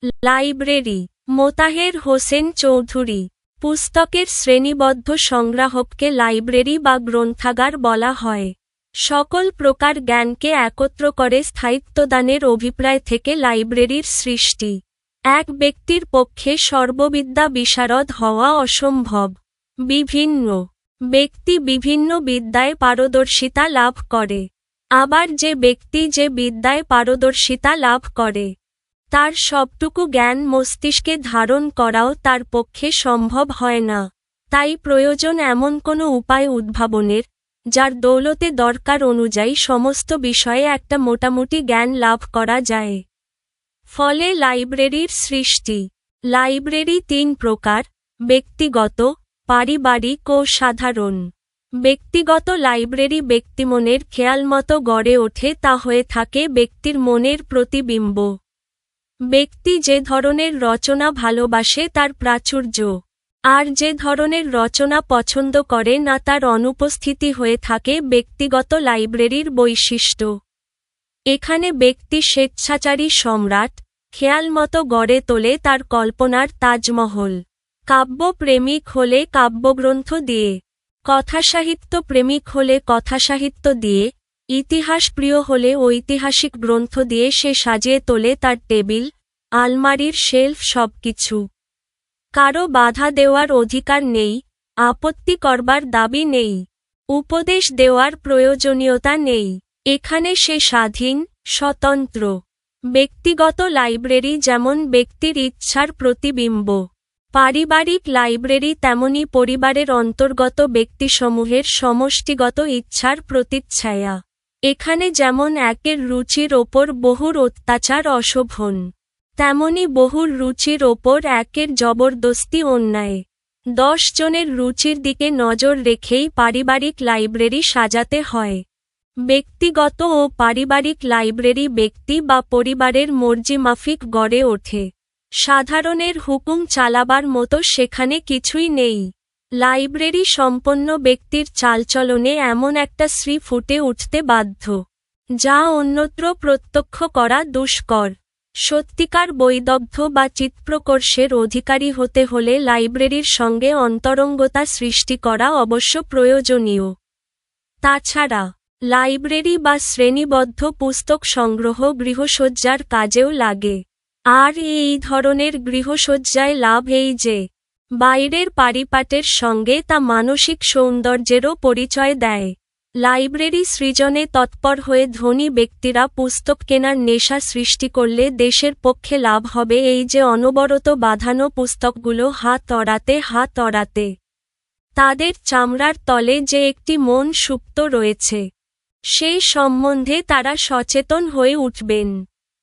Library. Motaher Hossain Chowdhury. পুস্তকের শ্রেণীবদ্ধ সংগ্রাহককে library বা গ্রন্থাগার বলা হয়। সকল প্রকার জ্ঞানকে একত্র করে স্থায়িত্বদানের অভিপ্রায় থেকে লাইব্রেরির সৃষ্টি। এক ব্যক্তির পক্ষে সর্ববিদ্যা বিশারদ হওয়া অসম্ভব। বিভিন্ন ব্যক্তি বিভিন্ন বিদ্যায় পারদর্শিতা লাভ করে। আবার যে ব্যক্তি যে বিদ্যায় পারদর্শিতা লাভ করে, তার সবটুকু জ্ঞান মস্তিষ্কে ধারণ করাও তার পক্ষে সম্ভব হয় না। তাই প্রয়োজন এমন কোনো উপায় উদ্ভাবনের, যার দৌলতে দরকার অনুযায়ী সমস্ত বিষয়ে একটা মোটামুটি জ্ঞান লাভ করা যায়। ফলে লাইব্রেরির সৃষ্টি। লাইব্রেরি তিন প্রকার: ব্যক্তিগত, পারিবারিক ও সাধারণ। ব্যক্তিগত লাইব্রেরি ব্যক্তিমনের খেয়ালমতো গড়ে ওঠে, তা হয়ে থাকে ব্যক্তির মনের প্রতিবিম্ব। ব্যক্তি যে ধরনের রচনা ভালোবাসে তার প্রাচুর্য, আর যে ধরনের রচনা পছন্দ করে না তার অনুপস্থিতি হয়ে থাকে ব্যক্তিগত লাইব্রেরির বৈশিষ্ট্য। এখানে ব্যক্তি স্বেচ্ছাচারী সম্রাট, খেয়ালমতো গড়ে তোলে তার কল্পনার তাজমহল। কাব্যপ্রেমিক হলে কাব্যগ্রন্থ দিয়ে, কথাসাহিত্য প্রেমিক হলে কথাসাহিত্য দিয়ে, ইতিহাসপ্রিয় হলে ঐতিহাসিক গ্রন্থ দিয়ে সে সাজিয়ে তোলে তার টেবিল, আলমারির শেলফ সবকিছু। কারো বাধা দেওয়ার অধিকার নেই, আপত্তি করবার দাবি নেই, উপদেশ দেওয়ার প্রয়োজনীয়তা নেই। এখানে সে স্বাধীন, স্বতন্ত্র। ব্যক্তিগত লাইব্রেরি যেমন ব্যক্তির ইচ্ছার প্রতিবিম্ব, পারিবারিক লাইব্রেরি তেমনি পরিবারের অন্তর্গত ব্যক্তিসমূহের সমষ্টিগত ইচ্ছার প্রতিচ্ছায়া। এখানে যেমন একের রুচির ওপর বহুর অত্যাচার অশোভন, তেমনি বহুর রুচির ওপর একের জবরদস্তি অন্যায়। 10 জনের রুচির দিকে নজর রেখেই পারিবারিক লাইব্রেরি সাজাতে হয়। ব্যক্তিগত ও পারিবারিক লাইব্রেরি ব্যক্তি বা পরিবারের মর্জিমাফিক গড়ে ওঠে। সাধারণের হুকুম চালাবার মতো সেখানে কিছুই নেই। লাইব্রেরি সম্পন্ন ব্যক্তির চালচলনে এমন একটা শ্রী ফুটে উঠতে বাধ্য, যা অন্যত্র প্রত্যক্ষ করা দুষ্কর। সত্যিকার বৈদগ্ধ্য বা চিত্প্রকর্ষের অধিকারী হতে হলে লাইব্রেরির সঙ্গে অন্তরঙ্গতা সৃষ্টি করা অবশ্য প্রয়োজনীয়। তাছাড়া লাইব্রেরি বা শ্রেণীবদ্ধ পুস্তক সংগ্রহ গৃহসজ্জার কাজেও লাগে। আর এই ধরনের গৃহসজ্জায় লাভ এই যে, বাইরের পারিপাটের সঙ্গে তা মানসিক সৌন্দর্যেরও পরিচয় দেয়। লাইব্রেরি সৃজনে তৎপর হয়ে ধনী ব্যক্তিরা পুস্তক কেনার নেশা সৃষ্টি করলে দেশের পক্ষে লাভ হবে এই যে অনবরত বাঁধানো পুস্তকগুলো হাত অড়াতে তাদের চামড়ার তলে যে একটি মন সুপ্ত রয়েছে, সেই সম্বন্ধে তারা সচেতন হয়ে উঠবেন।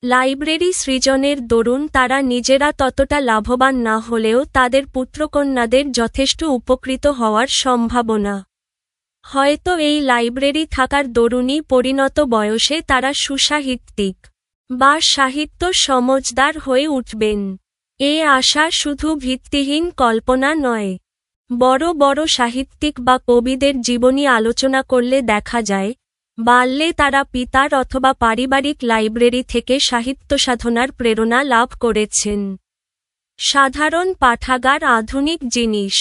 লাইব্রেরি সৃজনের দরুন তারা নিজেরা ততটা লাভবান না হলেও তাদের পুত্রকন্যাদের যথেষ্ট উপকৃত হওয়ার সম্ভাবনা। হয়তো এই লাইব্রেরি থাকার দরুনই পরিণত বয়সে তারা সুসাহিত্যিক বা সাহিত্য সমজদার হয়ে উঠবেন। এ আশা শুধু ভিত্তিহীন কল্পনা নয়। বড় বড় সাহিত্যিক বা কবিদের জীবনী আলোচনা করলে দেখা যায়, বাল্যে তারা পিতার অথবা পারিবারিক লাইব্রেরি থেকে সাহিত্য সাধনার প্রেরণা লাভ করেছেন। সাধারণ পাঠাগার আধুনিক জিনিস।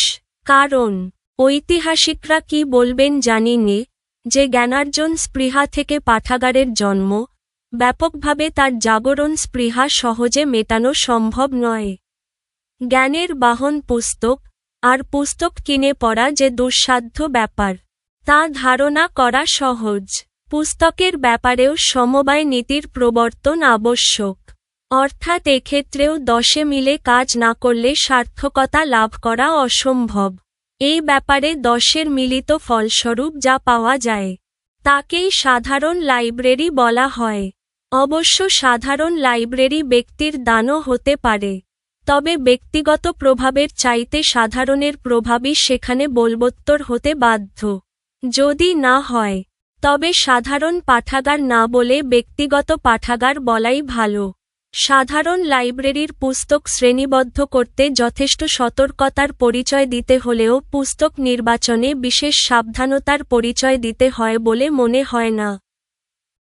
কারণ ঐতিহাসিকরা কি বলবেন জানি নে, যে জ্ঞানার্জন স্পৃহা থেকে পাঠাগারের জন্ম, ব্যাপকভাবে তার জাগরণ স্পৃহা সহজে মেটানো সম্ভব নয়। জ্ঞানের বাহন পুস্তক, আর পুস্তক কিনে পড়া যে দুঃসাধ্য ব্যাপার, তা ধারণা করা সহজ। পুস্তকের ব্যাপারেও সমবায় নীতির প্রবর্তন আবশ্যক। অর্থাৎ এক্ষেত্রেও 10 মিলে কাজ না করলে সার্থকতা লাভ করা অসম্ভব। এই ব্যাপারে 10 মিলিত ফলস্বরূপ যা পাওয়া যায়, তাকেই সাধারণ লাইব্রেরি বলা হয়। অবশ্য সাধারণ লাইব্রেরি ব্যক্তির দানও হতে পারে, তবে ব্যক্তিগত প্রভাবের চাইতে সাধারণের প্রভাবই সেখানে বলবত্তর হতে বাধ্য। যদি না হয়, তবে সাধারণ পাঠাগার না বলে ব্যক্তিগত পাঠাগার বলাই ভালো। সাধারণ লাইব্রেরির পুস্তক শ্রেণীবদ্ধ করতে যথেষ্ট সতর্কতার পরিচয় দিতে হলেও পুস্তক নির্বাচনে বিশেষ সাবধানতার পরিচয় দিতে হয় বলে মনে হয় না।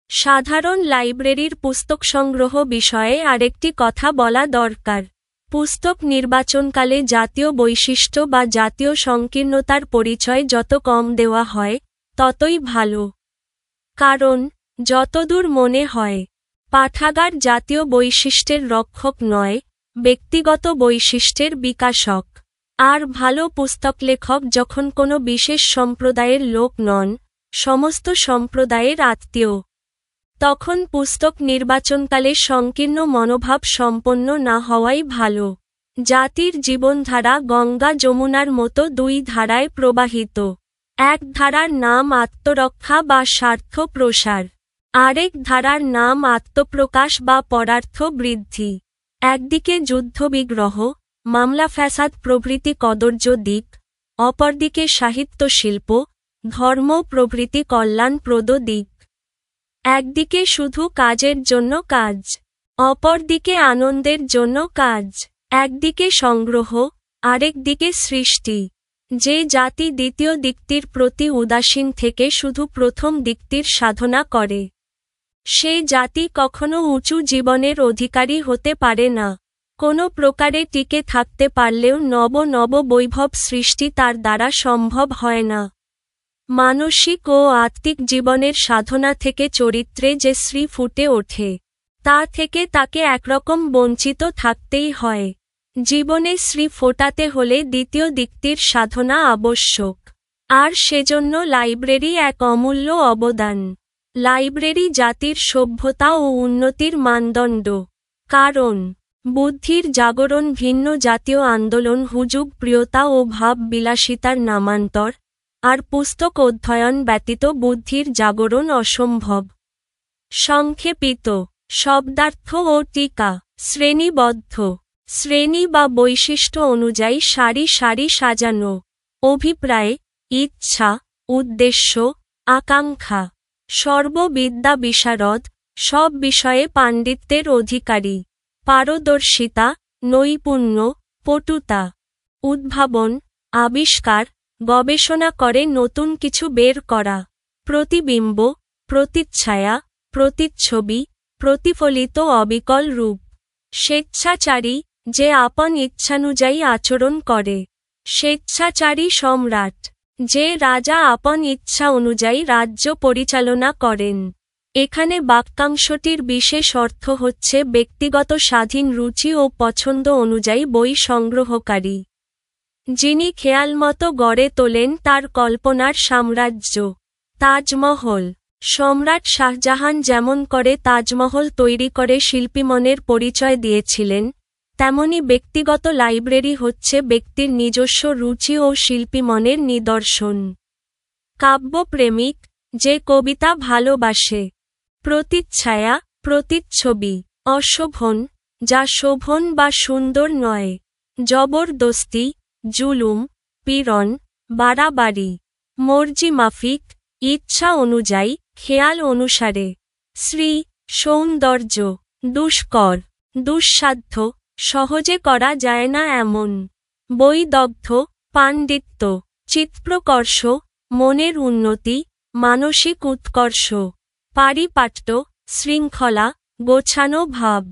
সাধারণ লাইব্রেরির পুস্তক সংগ্রহ বিষয়ে আরেকটি কথা বলা দরকার। পুস্তক নির্বাচনকালে জাতীয় বৈশিষ্ট্য বা জাতীয় সংকীর্ণতার পরিচয় যত কম দেওয়া হয়, ততই ভালো। কারণ, যতদূর মনে হয়, পাঠাগার জাতীয় বৈশিষ্ট্যের রক্ষক নয়, ব্যক্তিগত বৈশিষ্ট্যের বিকাশক। আর ভালো পুস্তক লেখক যখন কোনো বিশেষ সম্প্রদায়ের লোক নন, সমস্ত সম্প্রদায়ের আত্মীয়, তখন পুস্তক নির্বাচনকালে সংকীর্ণ মনোভাব সম্পন্ন না হওয়াই ভালো। জাতির জীবনধারা গঙ্গা যমুনার মতো দুই ধারায় প্রবাহিত। এক ধারার নাম আত্মরক্ষা বা স্বার্থ প্রসার, আরেক ধারার নাম আত্মপ্রকাশ বা পরার্থ বৃদ্ধি। একদিকে যুদ্ধবিগ্রহ, মামলা ফ্যাসাদ প্রভৃতি কদর্য দিক, অপরদিকে সাহিত্য শিল্প, ধর্ম প্রভৃতি কল্যাণপ্রদ দিক। একদিকে শুধু কাজের জন্য কাজ, অপরদিকে আনন্দের জন্য কাজ। একদিকে সংগ্রহ, আরেক দিকে সৃষ্টি। যে জাতি দ্বিতীয় দিকটির প্রতি উদাসীন থেকে শুধু প্রথম দিকটির সাধনা করে, সে জাতি কখনো উঁচু জীবনের অধিকারী হতে পারে না। কোনো প্রকারে টিকে থাকতে পারলেও নব নব বৈভব সৃষ্টি তার দ্বারা সম্ভব হয় না। মানসিক ও আত্মিক জীবনের সাধনা থেকে চরিত্রে যে শ্রী ফুটে ওঠে, তা থেকে তাকে একরকম বঞ্চিত থাকতেই হয়। জীবনে শ্রী ফোটাতে হলে দ্বিতীয় দিকটির সাধনা আবশ্যক। আর সেজন্য লাইব্রেরি এক অমূল্য অবদান। লাইব্রেরি জাতির সভ্যতা ও উন্নতির মানদণ্ড। কারণ, বুদ্ধির জাগরণ ভিন্ন জাতীয় আন্দোলন হুজুগ প্রিয়তা ও ভাব বিলাসিতার নামান্তর, আর পুস্তক অধ্যয়ন ব্যতীত বুদ্ধির জাগরণ অসম্ভব। সংক্ষেপিত শব্দার্থ ও টিকা। শ্রেণীবদ্ধ, শ্রেণী বা বৈশিষ্ট্য অনুযায়ী সারি সারি সাজানো। অভিপ্রায়, ইচ্ছা, উদ্দেশ্য, আকাঙ্ক্ষা। সর্ববিদ্যা বিশারদ, সব বিষয়ে পাণ্ডিত্যের অধিকারী। পারদর্শিতা, নৈপুণ্য, পটুতা। উদ্ভাবন, আবিষ্কার, গবেষণা করে নতুন কিছু বের করা। প্রতিবিম্ব, প্রতিচ্ছায়া, প্রতিচ্ছবি, প্রতিফলিত অবিকল রূপ। স্বেচ্ছাচারী, যে আপন ইচ্ছানুযায়ী আচরণ করে। স্বেচ্ছাচারী সম্রাট, যে রাজা আপন ইচ্ছা অনুযায়ী রাজ্য পরিচালনা করেন। এখানে বাক্যাংশটির বিশেষ অর্থ হচ্ছে ব্যক্তিগত স্বাধীন রুচি ও পছন্দ অনুযায়ী বই সংগ্রহকারী, যিনি খেয়ালমতো গড়ে তোলেন তার কল্পনার সাম্রাজ্য। তাজমহল। সম্রাট শাহজাহান যেমন করে তাজমহল তৈরি করে শিল্পীমনের পরিচয় দিয়েছিলেন, তেমনি ব্যক্তিগত লাইব্রেরি হচ্ছে ব্যক্তির নিজস্ব রুচি ও শিল্পীমনের নিদর্শন। কাব্যপ্রেমিক, যে কবিতা ভালোবাসে। প্রতিচ্ছায়া, প্রতিচ্ছবি। অশোভন, যা শোভন বা সুন্দর নয়। জবরদস্তি, জুলুম, পীড়ন, বাড়াবাড়ি। মর্জি মাফিক, ইচ্ছা অনুযায়ী, খেয়াল অনুসারে। শ্রী, সৌন্দর্য। দুষ্কর, দুঃসাধ্য, সহজে করা যায় না এমন। বৈদগ্ধ্য, পাণ্ডিত্য। চিত্প্রকর্ষ, মনের উন্নতি, মানসিক উৎকর্ষ। পারিপাট্য, শৃঙ্খলা, গোছানো ভাব।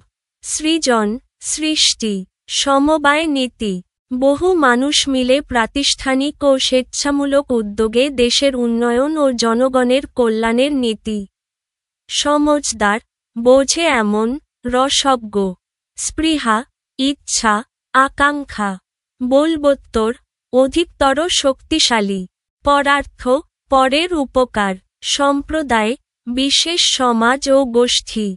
সৃজন, সৃষ্টি। সমবায় নীতি। বহু মানুষ মিলে প্রাতিষ্ঠানিক ও স্বেচ্ছামূলক উদ্যোগে দেশের উন্নয়ন ও জনগণের কল্যাণের নীতি। সমজদার, বোঝে এমন, রসজ্ঞ। স্পৃহা, ইচ্ছা, আকাঙ্ক্ষা। বলবত্তর, অধিকতর শক্তিশালী। পরার্থ, পরের উপকার। সম্প্রদায়, বিশেষ সমাজ ও গোষ্ঠী।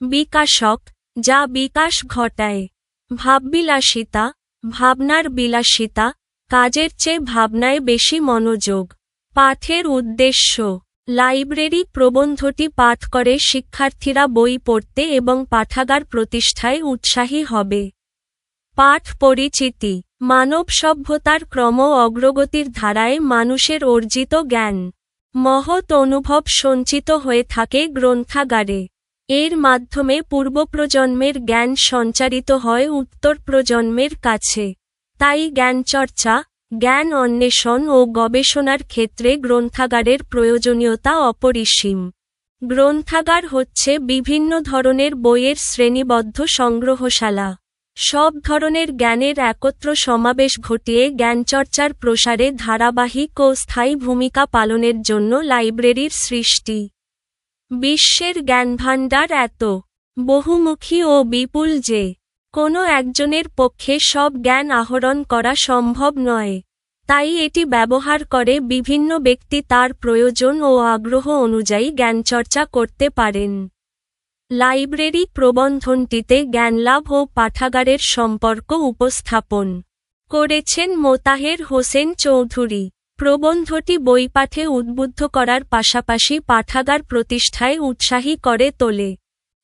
বিকাশক, যা বিকাশ ঘটায়। ভাববিলাসিতা, ভাবনার বিলাসিতা, কাজের চেয়ে ভাবনায় বেশি মনোযোগ। পাঠের উদ্দেশ্য। লাইব্রেরি প্রবন্ধটি পাঠ করে শিক্ষার্থীরা বই পড়তে এবং পাঠাগার প্রতিষ্ঠায় উৎসাহী হবে। পাঠ পরিচিতি। মানব সভ্যতার ক্রম অগ্রগতির ধারায় মানুষের অর্জিত জ্ঞান, মহৎ অনুভব সঞ্চিত হয়ে থাকে গ্রন্থাগারে। এর মাধ্যমে পূর্বপ্রজন্মের জ্ঞান সঞ্চারিত হয় উত্তর প্রজন্মের কাছে। তাই জ্ঞানচর্চা, জ্ঞান অন্বেষণ ও গবেষণার ক্ষেত্রে গ্রন্থাগারের প্রয়োজনীয়তা অপরিসীম। গ্রন্থাগার হচ্ছে বিভিন্ন ধরনের বইয়ের শ্রেণীবদ্ধ সংগ্রহশালা। সব ধরনের জ্ঞানের একত্র সমাবেশ ঘটিয়ে জ্ঞানচর্চার প্রসারে ধারাবাহিক ও স্থায়ী ভূমিকা পালনের জন্য লাইব্রেরির সৃষ্টি। বিশ্বের জ্ঞানভাণ্ডার এত বহুমুখী ও বিপুল যে কোনো একজনের পক্ষে সব জ্ঞান আহরণ করা সম্ভব নয়। তাই এটি ব্যবহার করে বিভিন্ন ব্যক্তি তার প্রয়োজন ও আগ্রহ অনুযায়ী জ্ঞানচর্চা করতে পারেন। লাইব্রেরি প্রবন্ধটিতে জ্ঞানলাভ ও পাঠাগারের সম্পর্ক উপস্থাপন করেছেন মোতাহের হোসেন চৌধুরী। প্রবন্ধটি বই পাঠে উদ্বুদ্ধ করার পাশাপাশি পাঠাগার প্রতিষ্ঠায় উৎসাহী করে তোলে।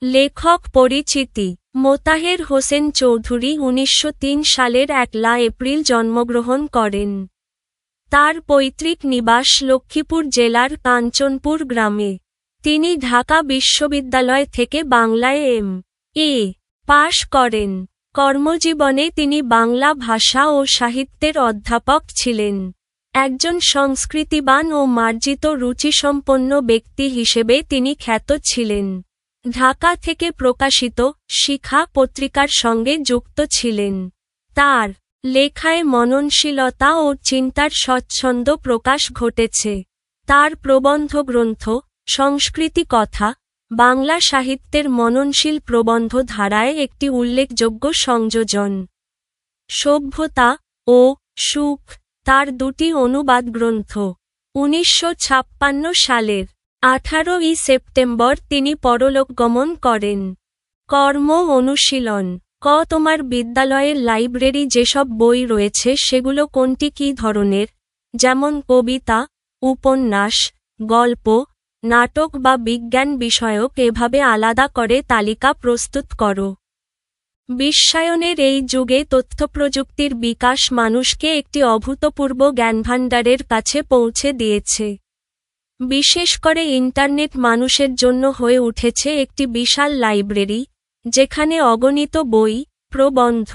লেখক পরিচিতি: মোতাহের হোসেন চৌধুরী ১৯০৩ সালের ১ এপ্রিল জন্মগ্রহণ করেন। তার পৈতৃক নিবাস লক্ষ্মীপুর জেলার কাঞ্চনপুর গ্রামে। তিনি ঢাকা বিশ্ববিদ্যালয় থেকে বাংলায় এম.এ. পাশ করেন। কর্মজীবনে তিনি বাংলা ভাষা ও সাহিত্যের অধ্যাপক ছিলেন। একজন সংস্কৃতিবান ও মার্জিত রুচিসম্পন্ন ব্যক্তি হিসেবে তিনি খ্যাত ছিলেন। ঢাকা থেকে প্রকাশিত শিখা পত্রিকার সঙ্গে যুক্ত ছিলেন। তার লেখায় মননশীলতা ও চিন্তার স্বচ্ছন্দ প্রকাশ ঘটেছে। তার প্রবন্ধ গ্রন্থ সংস্কৃতি কথা বাংলা সাহিত্যের মননশীল প্রবন্ধ ধারায় একটি উল্লেখযোগ্য সংযোজন। সভ্যতা ও সুখ তার দুটি অনুবাদ গ্রন্থ। ১৯৫৬ সালের ১৮ই সেপ্টেম্বর তিনি পরলোকগমন করেন। কর্ম অনুশীলন: তোমার বিদ্যালয়ের লাইব্রেরি যেসব বই রয়েছে সেগুলো কোনটি কী ধরনের, যেমন কবিতা, উপন্যাস, গল্প, নাটক বা বিজ্ঞান বিষয়ক, এভাবে আলাদা করে তালিকা প্রস্তুত করো। বিশ্বায়নের এই যুগে তথ্যপ্রযুক্তির বিকাশ মানুষকে একটি অভূতপূর্ব জ্ঞানভাণ্ডারের কাছে পৌঁছে দিয়েছে। বিশেষ করে ইন্টারনেট মানুষের জন্য হয়ে উঠেছে একটি বিশাল লাইব্রেরি, যেখানে অগণিত বই, প্রবন্ধ,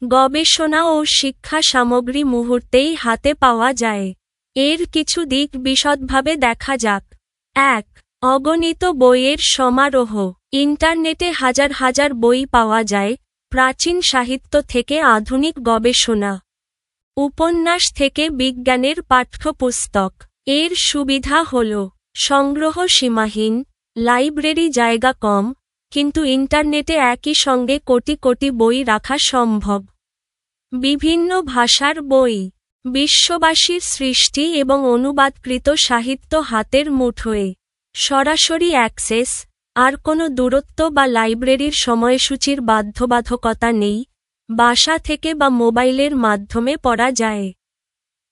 গবেষণা ও শিক্ষা সামগ্রী মুহূর্তেই হাতে পাওয়া যায়। এর কিছু দিক বিশদভাবে দেখা যাক। ১. অগণিত বইয়ের সমারোহ। ইন্টারনেটে হাজার হাজার বই পাওয়া যায়, প্রাচীন সাহিত্য থেকে আধুনিক গবেষণা, উপন্যাস থেকে বিজ্ঞানের পাঠ্যপুস্তক। এর সুবিধা হল সংগ্রহ সীমাহীন, লাইব্রেরি জায়গা কম, কিন্তু ইন্টারনেটে একই সঙ্গে কোটি কোটি বই রাখা সম্ভব। বিভিন্ন ভাষার বই, বিশ্ববাসীর সৃষ্টি এবং অনুবাদকৃত সাহিত্য হাতের মুঠোয়। সরাসরি অ্যাক্সেস, আর কোনো দূরত্ব বা লাইব্রেরির সময়সূচির বাধ্যবাধকতা নেই, বাসা থেকে বা মোবাইলের মাধ্যমে পড়া যায়।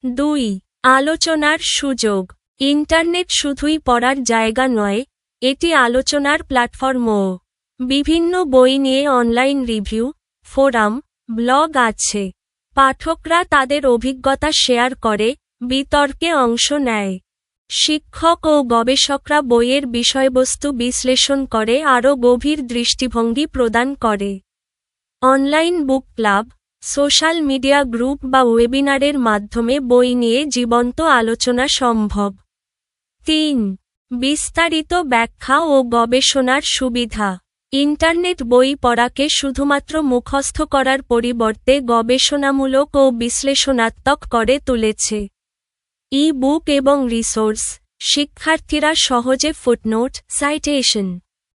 ২. আলোচনার সুযোগ। ইন্টারনেট শুধুই পড়ার জায়গা নয়, এটি আলোচনার প্ল্যাটফর্মও। বিভিন্ন বই নিয়ে অনলাইন রিভিউ, ফোরাম, ব্লগ আছে। পাঠকরা তাদের অভিজ্ঞতা শেয়ার করে, বিতর্কে অংশ নেয়। শিক্ষক ও গবেষকরা বইয়ের বিষয়বস্তু বিশ্লেষণ করে আরও গভীর দৃষ্টিভঙ্গি প্রদান করে। Online book club, social media group বা ওয়েবিনারের মাধ্যমে বই নিয়ে জীবন্ত আলোচনা সম্ভব। ৩. বিস্তারিত ব্যাখ্যা ও গবেষণার সুবিধা। ইন্টারনেট বই পড়াকে শুধুমাত্র মুখস্থ করার পরিবর্তে গবেষণামূলক ও বিশ্লেষণাত্মক করে তুলেছে। ই-বুক এবং রিসোর্স, শিক্ষার্থীরা সহজে ফুটনোট, সাইটেশন,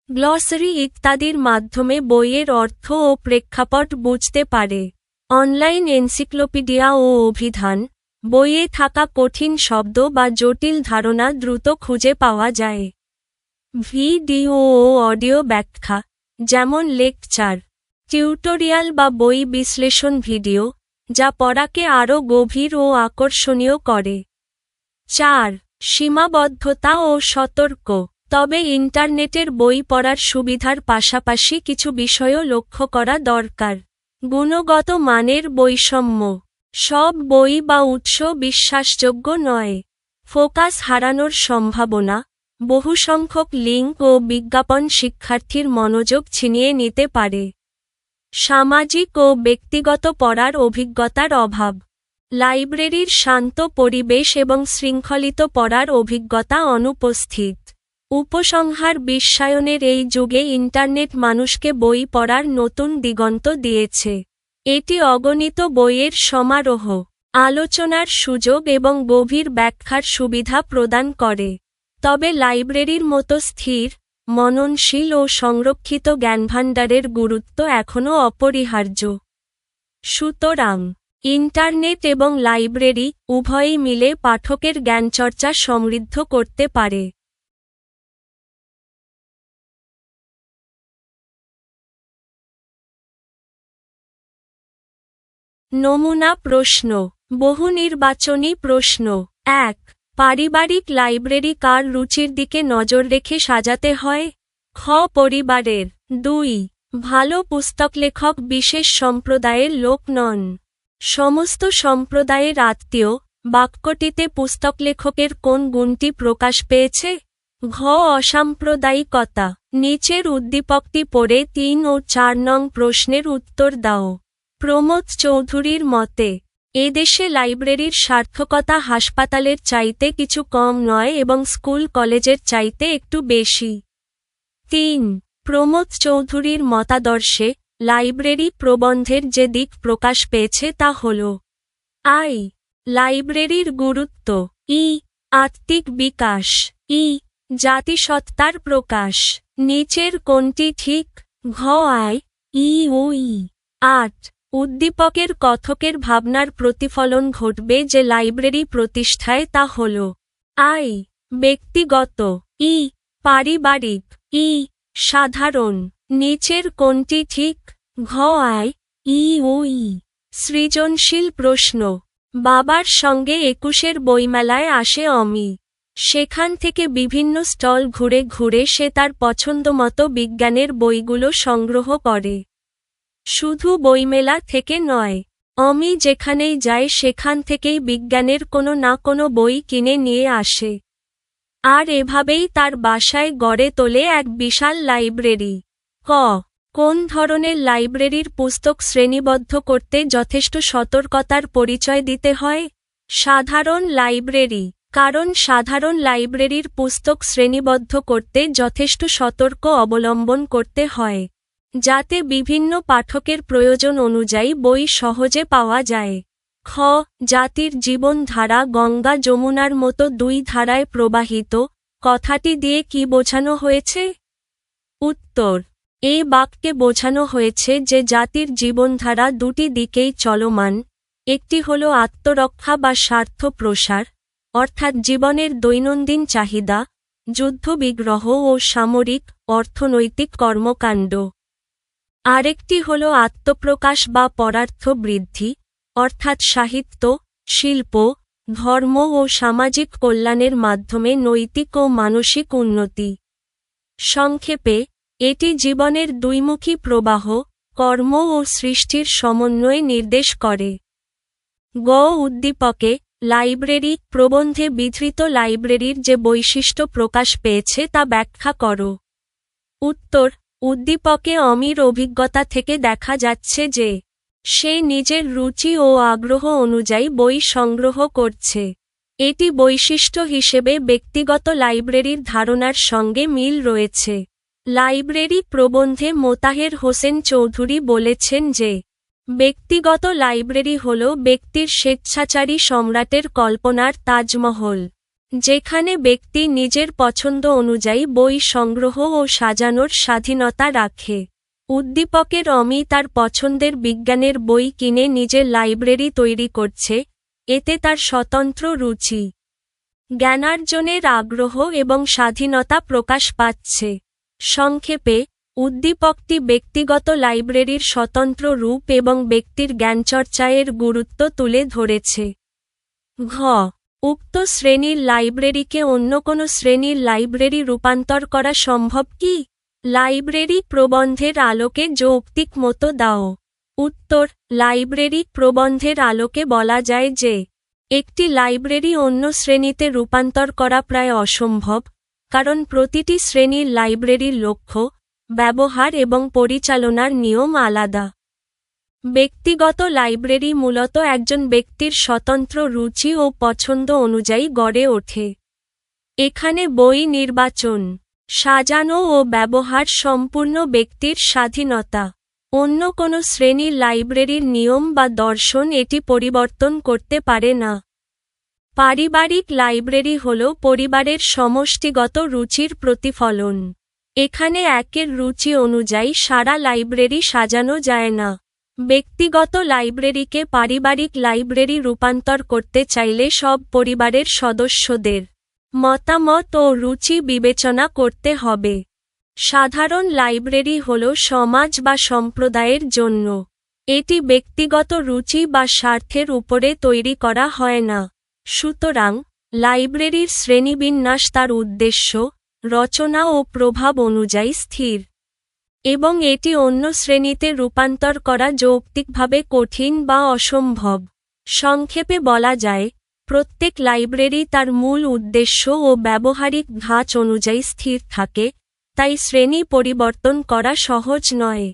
গ্লসারি ইত্যাদির মাধ্যমে বইয়ের অর্থ ও প্রেক্ষাপট বুঝতে পারে। অনলাইন এনসাইক্লোপিডিয়া ও অভিধান, বইয়ে থাকা কঠিন শব্দ বা জটিল ধারণা দ্রুত খুঁজে পাওয়া যায়। ভিডিও ও অডিও ব্যাখ্যা, যেমন লেকচার, টিউটোরিয়াল বা বই বিশ্লেষণ ভিডিও, যা পড়াকে আরও গভীর ও আকর্ষণীয় করে। ৪. সীমাবদ্ধতা ও সতর্ক। তবে ইন্টারনেটের বই পড়ার সুবিধার পাশাপাশি কিছু বিষয়ও লক্ষ্য করা দরকার। গুণগত মানের বৈষম্য। সব বই বা উৎস বিশ্বাসযোগ্য নয়। ফোকাস হারানোর সম্ভাবনা, বহুসংখ্যক লিঙ্ক ও বিজ্ঞাপন শিক্ষার্থীর মনোযোগ ছিনিয়ে নিতে পারে। সামাজিক ও ব্যক্তিগত পড়ার অভিজ্ঞতার অভাব। লাইব্রেরির শান্ত পরিবেশ এবং শৃঙ্খলিত পড়ার অভিজ্ঞতা অনুপস্থিত। উপসংহার বিশ্বায়নের এই যুগে ইন্টারনেট মানুষকে বই পড়ার নতুন দিগন্ত দিয়েছে। এটি অগণিত বইয়ের সমারোহ, আলোচনার সুযোগ এবং গভীর ব্যাখ্যার সুবিধা প্রদান করে। তবে লাইব্রেরির মতো স্থির, মননশীল ও সংরক্ষিত জ্ঞানভাণ্ডারের গুরুত্ব এখনও অপরিহার্য। সুতরাং ইন্টারনেট এবং লাইব্রেরি উভয়ই মিলে পাঠকের জ্ঞানচর্চা সমৃদ্ধ করতে পারে। নমুনা প্রশ্ন, বহুনির্বাচনী প্রশ্ন। ১. পারিবারিক লাইব্রেরি কার রুচির দিকে নজর রেখে সাজাতে হয়? খ. পরিবারের। ২. ভালো পুস্তক লেখক বিশেষ সম্প্রদায়ের লোক নন। সমস্ত সম্প্রদায়ের আত্মীয়। বাক্যটিতে পুস্তক লেখকের কোন গুণটি প্রকাশ পেয়েছে? ঘ. অসাম্প্রদায়িকতা। নিচের উদ্দীপকটি পড়ে ৩ ও ৪ নং প্রশ্নের উত্তর দাও। প্রমোদ চৌধুরীর মতে, এদেশে লাইব্রেরির সার্থকতা হাসপাতালের চাইতে কিছু কম নয় এবং স্কুল কলেজের চাইতে একটু বেশি। ৩. প্রমোদ চৌধুরীর মতাদর্শে লাইব্রেরি প্রবন্ধের যে দিক প্রকাশ পেয়েছে তা হল: আই. লাইব্রেরির গুরুত্ব। ই. আত্মিক বিকাশ। ই. জাতিসত্তার প্রকাশ। নিচের কোনটি ঠিক? ঘ. আই, ই ও ই। ৮. উদ্দীপকের কথকের ভাবনার প্রতিফলন ঘটবে যে লাইব্রেরি প্রতিষ্ঠায় তা হল: আই. ব্যক্তিগত। ই. পারিবারিক। ই. সাধারণ। নিচের কোনটি ঠিক? ঘ. আই, ই ও ই। সৃজনশীল প্রশ্ন। বাবার সঙ্গে ২১-এর বইমেলায় আসে অমি। সেখান থেকে বিভিন্ন স্টল ঘুরে ঘুরে সে তার পছন্দমতো বিজ্ঞানের বইগুলো সংগ্রহ করে। শুধু বইমেলা থেকে নয়, অমি যেখানেই যায় সেখান থেকেই বিজ্ঞানের কোনো না কোনো বই কিনে নিয়ে আসে। আর এভাবেই তার বাসায় গড়ে তোলে এক বিশাল লাইব্রেরি। ক. কোন ধরনের লাইব্রেরির পুস্তক শ্রেণীবদ্ধ করতে যথেষ্ট সতর্কতার পরিচয় দিতে হয়? সাধারণ লাইব্রেরি। কারণ সাধারণ লাইব্রেরির পুস্তক শ্রেণীবদ্ধ করতে যথেষ্ট সতর্ক অবলম্বন করতে হয়, যাতে বিভিন্ন পাঠকের প্রয়োজন অনুযায়ী বই সহজে পাওয়া যায়। খ. জাতির জীবনধারা গঙ্গা যমুনার মতো দুই ধারায় প্রবাহিত, কথাটি দিয়ে কি বোঝানো হয়েছে? উত্তর: এই বাক্যে বোঝানো হয়েছে যে জাতির জীবনধারা দুটি দিকেই চলমান। একটি হল আত্মরক্ষা বা স্বার্থ প্রসার, অর্থাৎ জীবনের দৈনন্দিন চাহিদা, যুদ্ধবিগ্রহ ও সামরিক, অর্থনৈতিক কর্মকাণ্ড। আরেকটি হল আত্মপ্রকাশ বা পরার্থ বৃদ্ধি, অর্থাৎ সাহিত্য, শিল্প, ধর্ম ও সামাজিক কল্যাণের মাধ্যমে নৈতিক ও মানসিক উন্নতি। সংক্ষেপে, এটি জীবনের দুইমুখী প্রবাহ, কর্ম ও সৃষ্টির সমন্বয় নির্দেশ করে। গ. উদ্দীপকে লাইব্রেরি প্রবন্ধে বিধৃত লাইব্রেরির যে বৈশিষ্ট্য প্রকাশ পেয়েছে তা ব্যাখ্যা করো। উত্তর: উদ্দীপকে অমির অভিজ্ঞতা থেকে দেখা যাচ্ছে যে সে নিজের রুচি ও আগ্রহ অনুযায়ী বই সংগ্রহ করছে। এটি বৈশিষ্ট্য হিসেবে ব্যক্তিগত লাইব্রেরির ধারণার সঙ্গে মিল রয়েছে। লাইব্রেরি প্রবন্ধে মোতাহের হোসেন চৌধুরী বলেছেন যে ব্যক্তিগত লাইব্রেরি হল ব্যক্তির স্বেচ্ছাচারী সম্রাটের কল্পনার তাজমহল, যেখানে ব্যক্তি নিজের পছন্দ অনুযায়ী বই সংগ্রহ ও সাজানোর স্বাধীনতা রাখে। উদ্দীপকের অমি তার পছন্দের বিজ্ঞানের বই কিনে নিজের লাইব্রেরি তৈরি করছে, এতে তার স্বতন্ত্র রুচি, জ্ঞানার্জনের আগ্রহ এবং স্বাধীনতা প্রকাশ পাচ্ছে। সংক্ষেপে, উদ্দীপকটি ব্যক্তিগত লাইব্রেরির স্বতন্ত্র রূপ এবং ব্যক্তির জ্ঞানচর্চায়ের গুরুত্ব তুলে ধরেছে। ঘ. উক্ত শ্রেণীর লাইব্রেরিকে অন্য কোনো শ্রেণীর লাইব্রেরি রূপান্তর করা সম্ভব কি? লাইব্রেরি প্রবন্ধের আলোকে যৌক্তিক মতো দাও। উত্তর: লাইব্রেরি প্রবন্ধের আলোকে বলা যায় যে একটি লাইব্রেরি অন্য শ্রেণীতে রূপান্তর করা প্রায় অসম্ভব, কারণ প্রতিটি শ্রেণীর লাইব্রেরির লক্ষ্য, ব্যবহার এবং পরিচালনার নিয়ম আলাদা। ব্যক্তিগত লাইব্রেরি মূলত একজন ব্যক্তির স্বতন্ত্র রুচি ও পছন্দ অনুযায়ী গড়ে ওঠে। এখানে বই নির্বাচন, সাজানো ও ব্যবহার সম্পূর্ণ ব্যক্তির স্বাধীনতা। অন্য কোনো শ্রেণীর লাইব্রেরির নিয়ম বা দর্শন এটি পরিবর্তন করতে পারে না। পারিবারিক লাইব্রেরি হল পরিবারের সমষ্টিগত রুচির প্রতিফলন। এখানে একের রুচি অনুযায়ী সারা লাইব্রেরি সাজানো যায় না। ব্যক্তিগত লাইব্রেরিকে পারিবারিক লাইব্রেরি রূপান্তর করতে চাইলে সব পরিবারের সদস্যদের মতামত ও রুচি বিবেচনা করতে হবে। সাধারণ লাইব্রেরি হল সমাজ বা সম্প্রদায়ের জন্য। এটি ব্যক্তিগত রুচি বা স্বার্থের উপরে তৈরি করা হয় না। সুতরাং, লাইব্রেরির শ্রেণীবিন্যাস তার উদ্দেশ্য, রচনা ও প্রভাব অনুযায়ী স্থির, এবং এটি অন্য শ্রেণীতে রূপান্তর করা যৌক্তিকভাবে কঠিন বা অসম্ভব। সংক্ষেপে বলা যায়, প্রত্যেক লাইব্রেরি তার মূল উদ্দেশ্য ও ব্যবহারিক ধাঁচ অনুযায়ী স্থির থাকে, তাই শ্রেণী পরিবর্তন করা সহজ নয়।